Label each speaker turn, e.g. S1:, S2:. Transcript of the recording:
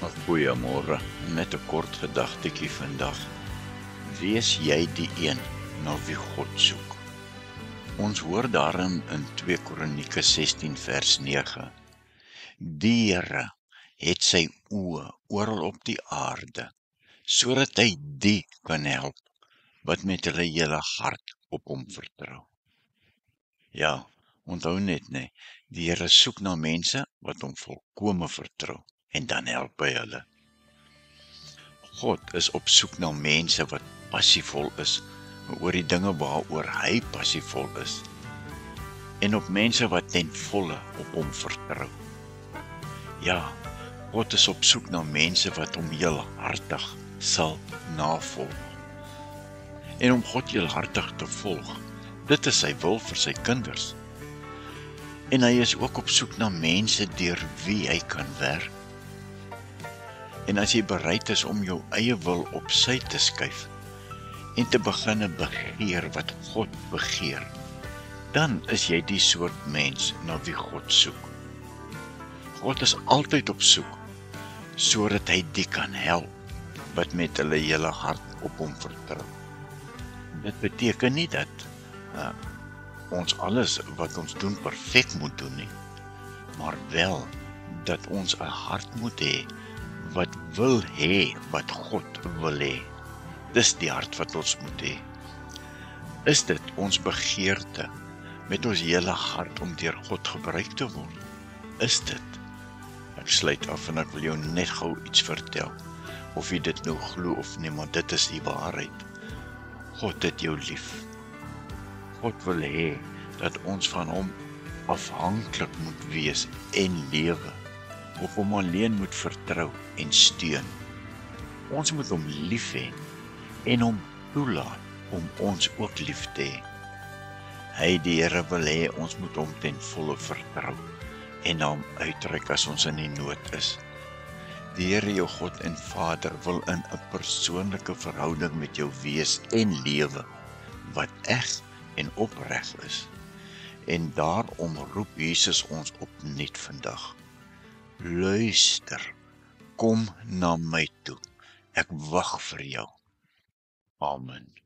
S1: Goeiemôre, net 'n kort gedagtetjie vandag. Wees jy die een na wie God soek? Ons hoor daarin in 2 Kronieke 16 vers 9. Die Here het sy oë oral op die aarde, sodat hy die kan help wat met hulle hele hart op hom vertrou. Ja, onthou net, die Here soek na mense wat hom volkome vertrou en dan help hy hulle. God is op soek na mense wat passievol is oor die dinge waaroor hy passievol is en op mense wat ten volle op hom vertrou. Ja, God is op soek na mense wat hom heelhartig sal navolg. En om God heelhartig te volg, dit is sy wil vir sy kinders. En hy is ook op soek na mense deur wie hy kan werk. En as jy bereid is om jou eie wil op sy te skuif en te begin begeer wat God begeer, dan is jy die soort mens na wie God soek. God is altyd op soek, sodat hy die kan help wat met hulle hele hart op hom vertrou. Dit beteken nie dat ons alles wat ons doen perfek moet doen nie, maar wel dat ons 'n hart moet hê wat wil hê wat God wil hê. Dis die hart wat ons moet hê. Is dit ons begeerte met ons hele hart om deur God gebruik te word? Is dit? Ek sluit af en ek wil jou net gou iets vertel. Of jy dit nou glo of nie, maar dit is die waarheid. God het jou lief. God wil hê dat ons van hom afhanklik moet wees en lewe. Op hom alleen moet vertrou en steun. Ons moet hom lief hê en hom toelaat om ons ook lief te hê. Hy, die Here, wil hê ons moet hom ten volle vertrou en na hom uitreik as ons in die nood is. Die Here, jou God en Vader, wil in 'n persoonlike verhouding met jou wees en lewe wat eg en opreg is. En daarom roep Jesus ons opnuut vandag. Luister, kom na my toe. Ek wag vir jou. Amen.